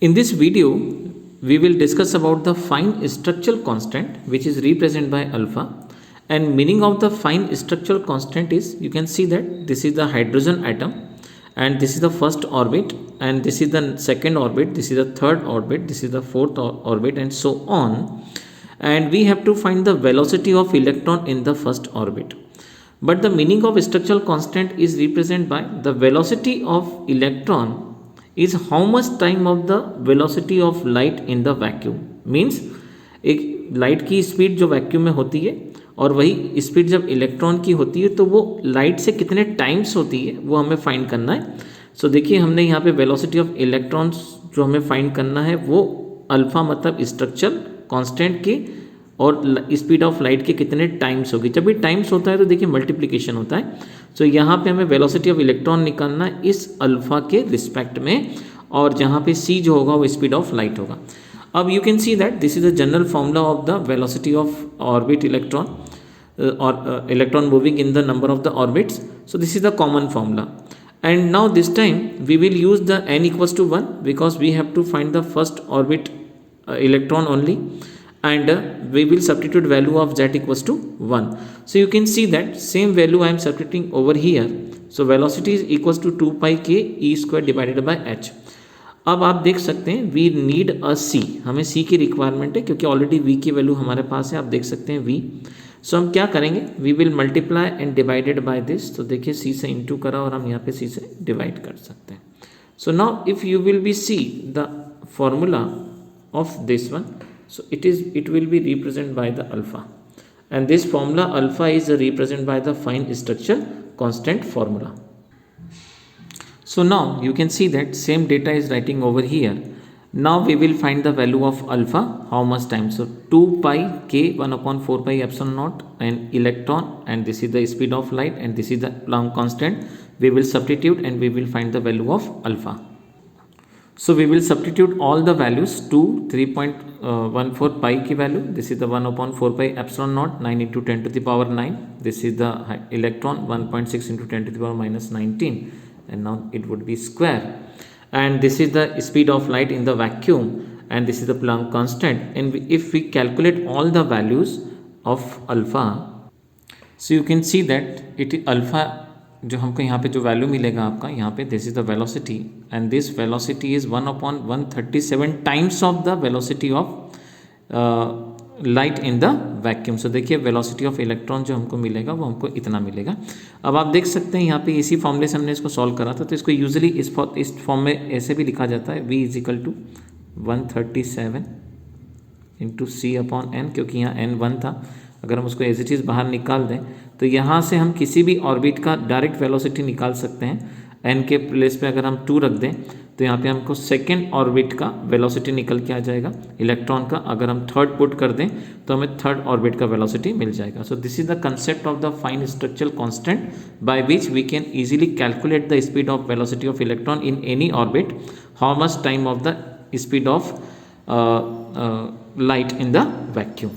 In this video, we will discuss about the fine structural constant which is represented by alpha, and meaning of the fine structural constant is, you can see that this is the hydrogen atom and this is the first orbit and this is the second orbit, this is the third orbit, this is the fourth orbit and so on, and we have to find the velocity of electron in the first orbit. But the meaning of structural constant is represented by the velocity of electron is how much time of the velocity of light in the vacuum. Means एक light की speed जो vacuum में होती है और वही speed जब electron की होती है तो वो लाइट से कितने टाइम्स होती है वो हमें फाइंड करना है. सो देखिए हमने यहाँ पे वेलोसिटी ऑफ इलेक्ट्रॉन्स जो हमें फाइंड करना है वो अल्फा मतलब स्ट्रक्चरल कांस्टेंट के और स्पीड ऑफ लाइट के कितने टाइम्स होगी. जब भी टाइम्स होता है तो देखिए मल्टीप्लिकेशन होता है. सो यहाँ पे हमें वेलोसिटी ऑफ इलेक्ट्रॉन निकालना है इस अल्फा के रिस्पेक्ट में, और जहाँ पे c जो होगा वो स्पीड ऑफ लाइट होगा. अब you can see that this is the general formula of the velocity of orbit electron और electron moving in the number of the orbits. So this is the common formula. And now this time we will use the n equals to 1 because we have to find the first orbit electron only, and we will substitute value of z equals to 1. So you can see that same value I am substituting over here. So velocity is equals to 2 pi k e square divided by h. अब आप देख सकते हैं we need a c, हमें c की requirement है क्योंकि already v की वैल्यू हमारे पास है. आप देख सकते हैं v. सो हम क्या करेंगे, we will multiply and divided by this. तो देखिए c से इंटू करा और हम यहाँ पे c से डिवाइड कर सकते हैं. So now if you will be see the formula of this one, so it will be represented by the alpha, and this formula alpha is represented by the fine structural constant formula. So now you can see that same data is writing over here. Now we will find the value of alpha how much time. So 2 pi k 1 upon 4 pi epsilon naught and electron, and this is the speed of light and this is the Planck constant. We will substitute and we will find the value of alpha. So we will substitute all the values to 3.14 pi की value. This is the 1 upon 4 pi epsilon naught 9 into 10 to the power 9. This is the electron 1.6 into 10 to the power minus 19, and now it would be square. And this is the speed of light in the vacuum, and this is the Planck constant. And if we calculate all the values of alpha, so you can see that it alpha जो हमको यहाँ पे जो value मिलेगा आपका यहाँ पे, this is the velocity, and this velocity is 1 upon 137 times of the velocity of light in the vacuum. So देखिए वेलोसिटी ऑफ इलेक्ट्रॉन जो हमको मिलेगा वो हमको इतना मिलेगा. अब आप देख सकते हैं यहाँ पे इसी फॉर्मूले से हमने इसको सॉल्व करा था, तो इसको यूजुअली इस फॉर्म में ऐसे भी लिखा जाता है, v is equal to 137 into c upon n, क्योंकि यहाँ n 1 था. अगर हम उसको एज इट इज़ बाहर निकाल दें तो यहाँ से हम किसी भी ऑर्बिट का डायरेक्ट वेलोसिटी निकाल सकते हैं. n के प्लेस पे अगर हम 2 रख दें तो यहाँ पे हमको सेकेंड ऑर्बिट का वेलोसिटी निकल के आ जाएगा इलेक्ट्रॉन का. अगर हम थर्ड पुट कर दें तो हमें थर्ड ऑर्बिट का वेलोसिटी मिल जाएगा. So this is the concept of the fine structural constant by which we can easily calculate the speed of velocity of electron in any orbit, how much time of the speed of light in the vacuum.